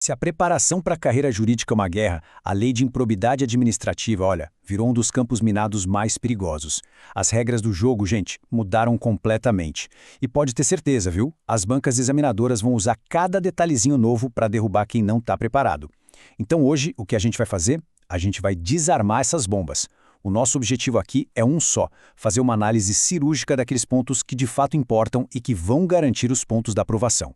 Se a preparação para a carreira jurídica é uma guerra, a lei de improbidade administrativa, olha, virou um dos campos minados mais perigosos. As regras do jogo, gente, mudaram completamente. E pode ter certeza, viu? As bancas examinadoras vão usar cada detalhezinho novo para derrubar quem não está preparado. Então hoje, o que a gente vai fazer? A gente vai desarmar essas bombas. O nosso objetivo aqui é um só: fazer uma análise cirúrgica daqueles pontos que de fato importam e que vão garantir os pontos da aprovação.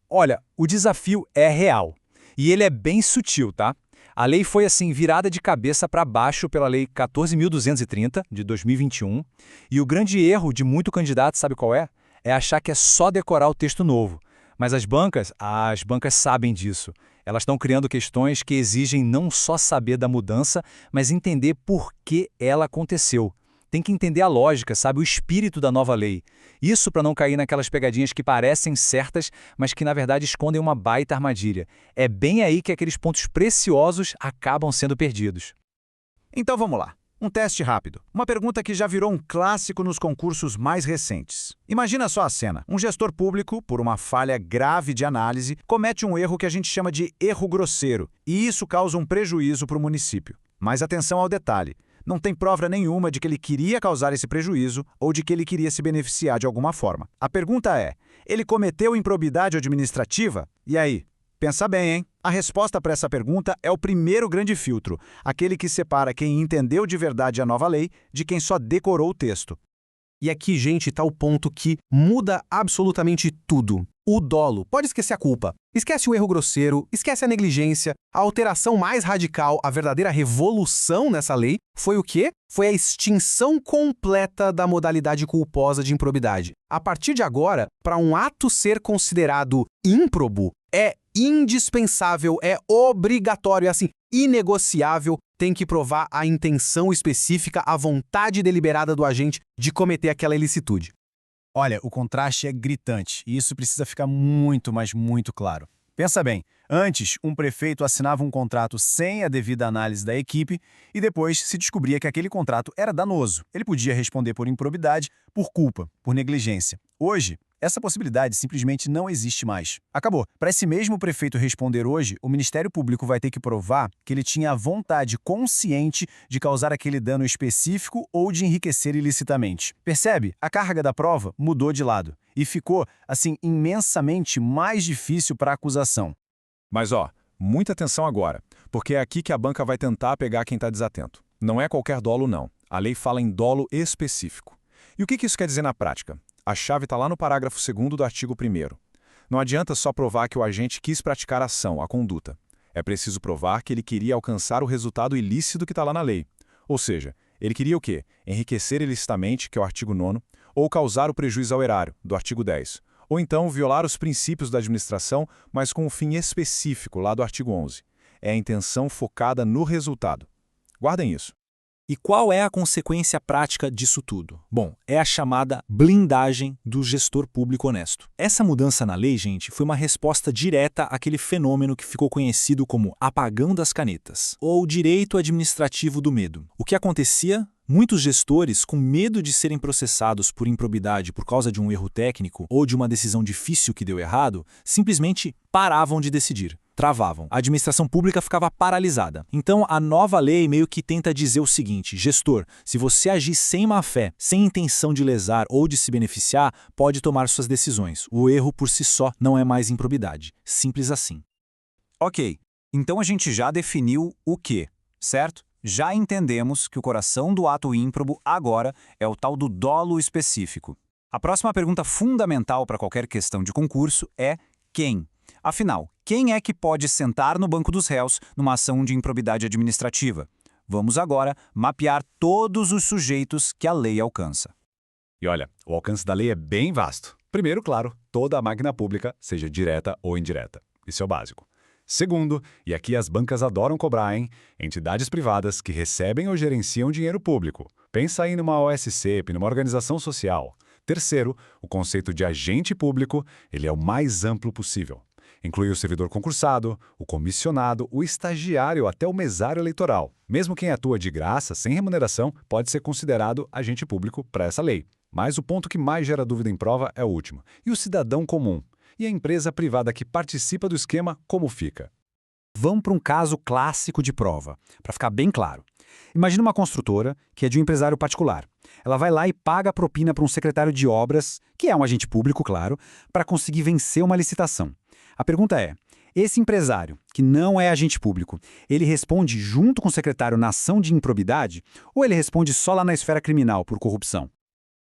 Olha, o desafio é real. E ele é bem sutil, tá? A lei foi assim virada de cabeça para baixo pela Lei 14.230, de 2021, e o grande erro de muito candidato, sabe qual é? É achar que é só decorar o texto novo. Mas as bancas sabem disso. Elas estão criando questões que exigem não só saber da mudança, mas entender por que ela aconteceu. Tem que entender a lógica, sabe, o espírito da nova lei. Isso para não cair naquelas pegadinhas que parecem certas, mas que na verdade escondem uma baita armadilha. É bem aí que aqueles pontos preciosos acabam sendo perdidos. Então vamos lá. Um teste rápido. Uma pergunta que já virou um clássico nos concursos mais recentes. Imagina só a cena. Um gestor público, por uma falha grave de análise, comete um erro que a gente chama de erro grosseiro, e isso causa um prejuízo para o município. Mas atenção ao detalhe. Não tem prova nenhuma de que ele queria causar esse prejuízo ou de que ele queria se beneficiar de alguma forma. A pergunta é: ele cometeu improbidade administrativa? E aí? Pensa bem, hein? A resposta para essa pergunta é o primeiro grande filtro, aquele que separa quem entendeu de verdade a nova lei de quem só decorou o texto. E aqui, gente, está o ponto que muda absolutamente tudo. O dolo. Pode esquecer a culpa. Esquece o erro grosseiro, esquece a negligência. A alteração mais radical, a verdadeira revolução nessa lei, foi o quê? Foi a extinção completa da modalidade culposa de improbidade. A partir de agora, para um ato ser considerado ímprobo, é indispensável, é obrigatório, é assim, inegociável, tem que provar a intenção específica, a vontade deliberada do agente de cometer aquela ilicitude. Olha, o contraste é gritante e isso precisa ficar muito, mas muito claro. Pensa bem, antes um prefeito assinava um contrato sem a devida análise da equipe e depois se descobria que aquele contrato era danoso. Ele podia responder por improbidade, por culpa, por negligência. Hoje, essa possibilidade simplesmente não existe mais. Acabou. Para esse mesmo prefeito responder hoje, o Ministério Público vai ter que provar que ele tinha a vontade consciente de causar aquele dano específico ou de enriquecer ilicitamente. Percebe? A carga da prova mudou de lado e ficou, assim, imensamente mais difícil para a acusação. Mas muita atenção agora, porque é aqui que a banca vai tentar pegar quem está desatento. Não é qualquer dolo, não. A lei fala em dolo específico. E o que isso quer dizer na prática? A chave está lá no parágrafo 2º do artigo 1º. Não adianta só provar que o agente quis praticar a ação, a conduta. É preciso provar que ele queria alcançar o resultado ilícito que está lá na lei. Ou seja, ele queria o quê? Enriquecer ilicitamente, que é o artigo 9º, ou causar o prejuízo ao erário, do artigo 10º. Ou então violar os princípios da administração, mas com um fim específico, lá do artigo 11º. É a intenção focada no resultado. Guardem isso. E qual é a consequência prática disso tudo? Bom, é a chamada blindagem do gestor público honesto. Essa mudança na lei, gente, foi uma resposta direta àquele fenômeno que ficou conhecido como apagão das canetas, ou direito administrativo do medo. O que acontecia? Muitos gestores, com medo de serem processados por improbidade por causa de um erro técnico ou de uma decisão difícil que deu errado, simplesmente paravam de decidir. Travavam. A administração pública ficava paralisada. Então, a nova lei meio que tenta dizer o seguinte: gestor, se você agir sem má-fé, sem intenção de lesar ou de se beneficiar, pode tomar suas decisões. O erro por si só não é mais improbidade. Simples assim. Ok, então a gente já definiu o quê, certo? Já entendemos que o coração do ato ímprobo agora é o tal do dolo específico. A próxima pergunta fundamental para qualquer questão de concurso é quem? Afinal, quem é que pode sentar no banco dos réus numa ação de improbidade administrativa? Vamos agora mapear todos os sujeitos que a lei alcança. E olha, o alcance da lei é bem vasto. Primeiro, claro, toda a máquina pública, seja direta ou indireta. Isso é o básico. Segundo, e aqui as bancas adoram cobrar, hein? Entidades privadas que recebem ou gerenciam dinheiro público. Pensa aí numa OSCP, numa organização social. Terceiro, o conceito de agente público, ele é o mais amplo possível. Inclui o servidor concursado, o comissionado, o estagiário até o mesário eleitoral. Mesmo quem atua de graça, sem remuneração, pode ser considerado agente público para essa lei. Mas o ponto que mais gera dúvida em prova é o último. E o cidadão comum? E a empresa privada que participa do esquema, como fica? Vamos para um caso clássico de prova, para ficar bem claro. Imagina uma construtora que é de um empresário particular. Ela vai lá e paga a propina para um secretário de obras, que é um agente público, claro, para conseguir vencer uma licitação. A pergunta é, esse empresário, que não é agente público, ele responde junto com o secretário na ação de improbidade ou ele responde só lá na esfera criminal por corrupção?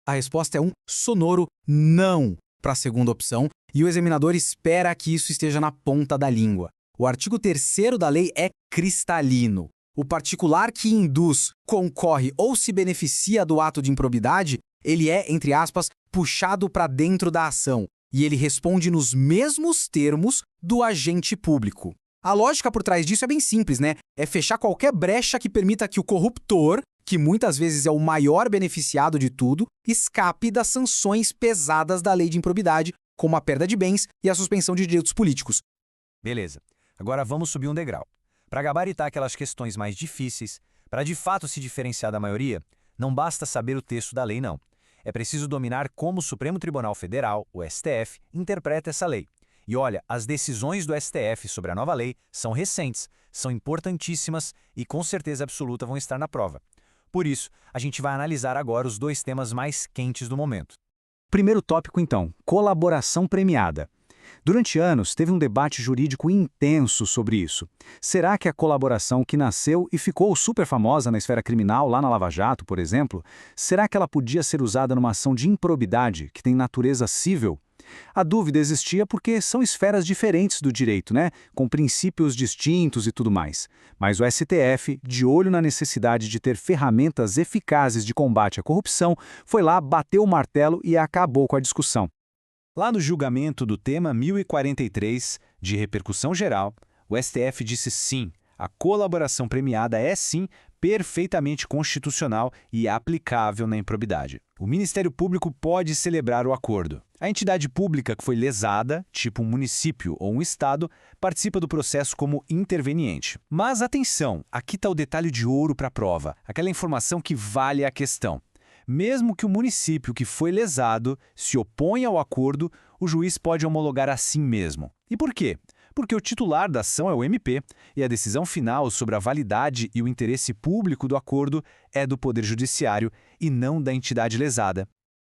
A resposta é um sonoro não para a segunda opção, e o examinador espera que isso esteja na ponta da língua. O artigo 3º da lei é cristalino. O particular que induz, concorre ou se beneficia do ato de improbidade, ele é, entre aspas, puxado para dentro da ação, e ele responde nos mesmos termos do agente público. A lógica por trás disso é bem simples, né? É fechar qualquer brecha que permita que o corruptor, que muitas vezes é o maior beneficiado de tudo, escape das sanções pesadas da lei de improbidade, como a perda de bens e a suspensão de direitos políticos. Beleza. Agora vamos subir um degrau. Para gabaritar aquelas questões mais difíceis, para de fato se diferenciar da maioria, não basta saber o texto da lei, não. É preciso dominar como o Supremo Tribunal Federal, o STF, interpreta essa lei. E olha, as decisões do STF sobre a nova lei são recentes, são importantíssimas e com certeza absoluta vão estar na prova. Por isso, a gente vai analisar agora os dois temas mais quentes do momento. Primeiro tópico, então, colaboração premiada. Durante anos, teve um debate jurídico intenso sobre isso. Será que a colaboração que nasceu e ficou super famosa na esfera criminal, lá na Lava Jato, por exemplo, será que ela podia ser usada numa ação de improbidade que tem natureza cível? A dúvida existia porque são esferas diferentes do direito, né? Com princípios distintos e tudo mais. Mas o STF, de olho na necessidade de ter ferramentas eficazes de combate à corrupção, foi lá, bateu o martelo e acabou com a discussão. Lá no julgamento do tema 1043, de repercussão geral, o STF disse sim, a colaboração premiada é sim perfeitamente constitucional e aplicável na improbidade. O Ministério Público pode celebrar o acordo. A entidade pública que foi lesada, tipo um município ou um estado, participa do processo como interveniente. Mas atenção, aqui está o detalhe de ouro para a prova, aquela informação que vale a questão. Mesmo que o município que foi lesado se oponha ao acordo, o juiz pode homologar assim mesmo. E por quê? Porque o titular da ação é o MP e a decisão final sobre a validade e o interesse público do acordo é do Poder Judiciário e não da entidade lesada.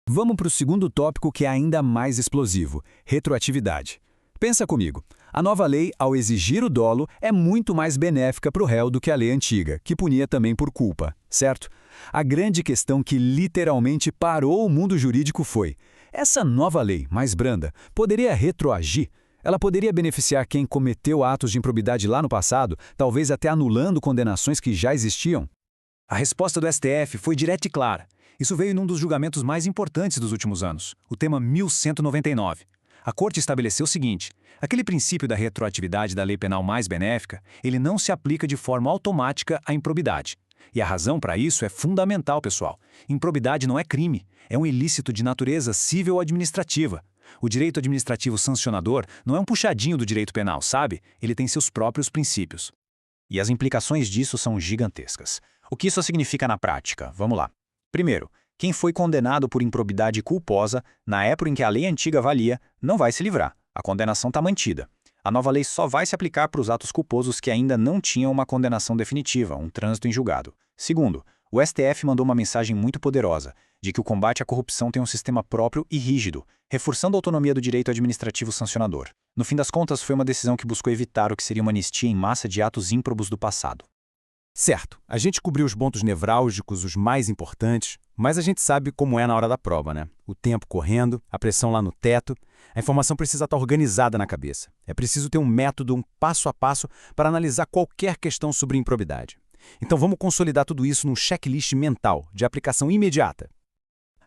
Vamos para o segundo tópico que é ainda mais explosivo, retroatividade. Pensa comigo, a nova lei, ao exigir o dolo, é muito mais benéfica para o réu do que a lei antiga, que punia também por culpa, certo? A grande questão que literalmente parou o mundo jurídico foi: essa nova lei, mais branda, poderia retroagir? Ela poderia beneficiar quem cometeu atos de improbidade lá no passado, talvez até anulando condenações que já existiam? A resposta do STF foi direta e clara. Isso veio num dos julgamentos mais importantes dos últimos anos, o tema 1199. A Corte estabeleceu o seguinte: aquele princípio da retroatividade da lei penal mais benéfica, ele não se aplica de forma automática à improbidade. E a razão para isso é fundamental, pessoal. Improbidade não é crime, é um ilícito de natureza civil ou administrativa. O direito administrativo sancionador não é um puxadinho do direito penal, sabe? Ele tem seus próprios princípios. E as implicações disso são gigantescas. O que isso significa na prática? Vamos lá. Primeiro, quem foi condenado por improbidade culposa, na época em que a lei antiga valia, não vai se livrar. A condenação está mantida. A nova lei só vai se aplicar para os atos culposos que ainda não tinham uma condenação definitiva, um trânsito em julgado. Segundo, o STF mandou uma mensagem muito poderosa, de que o combate à corrupção tem um sistema próprio e rígido, reforçando a autonomia do direito administrativo sancionador. No fim das contas, foi uma decisão que buscou evitar o que seria uma anistia em massa de atos ímprobos do passado. Certo, a gente cobriu os pontos nevrálgicos, os mais importantes, mas a gente sabe como é na hora da prova, né? O tempo correndo, a pressão lá no teto, a informação precisa estar organizada na cabeça. É preciso ter um método, um passo a passo para analisar qualquer questão sobre improbidade. Então vamos consolidar tudo isso num checklist mental, de aplicação imediata.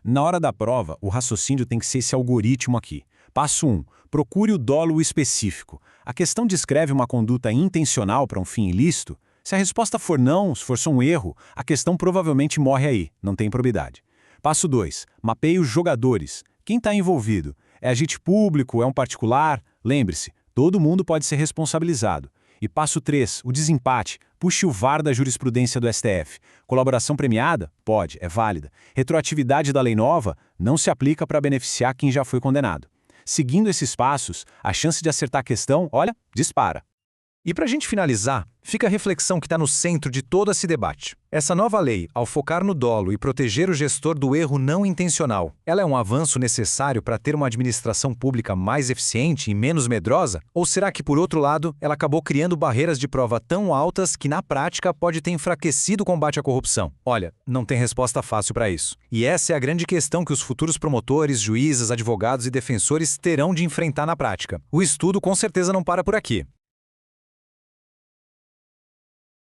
Na hora da prova, o raciocínio tem que ser esse algoritmo aqui. Passo 1. Procure o dolo específico. A questão descreve uma conduta intencional para um fim ilícito? Se a resposta for não, se for só um erro, a questão provavelmente morre aí, não tem improbidade. Passo 2. Mapeie os jogadores. Quem está envolvido? É agente público? É um particular? Lembre-se, todo mundo pode ser responsabilizado. E passo 3. O desempate. Puxe o VAR da jurisprudência do STF. Colaboração premiada? Pode, é válida. Retroatividade da lei nova? Não se aplica para beneficiar quem já foi condenado. Seguindo esses passos, a chance de acertar a questão, olha, dispara. E para a gente finalizar, fica a reflexão que está no centro de todo esse debate. Essa nova lei, ao focar no dolo e proteger o gestor do erro não intencional, ela é um avanço necessário para ter uma administração pública mais eficiente e menos medrosa? Ou será que, por outro lado, ela acabou criando barreiras de prova tão altas que, na prática, pode ter enfraquecido o combate à corrupção? Olha, não tem resposta fácil para isso. E essa é a grande questão que os futuros promotores, juízes, advogados e defensores terão de enfrentar na prática. O estudo com certeza não para por aqui.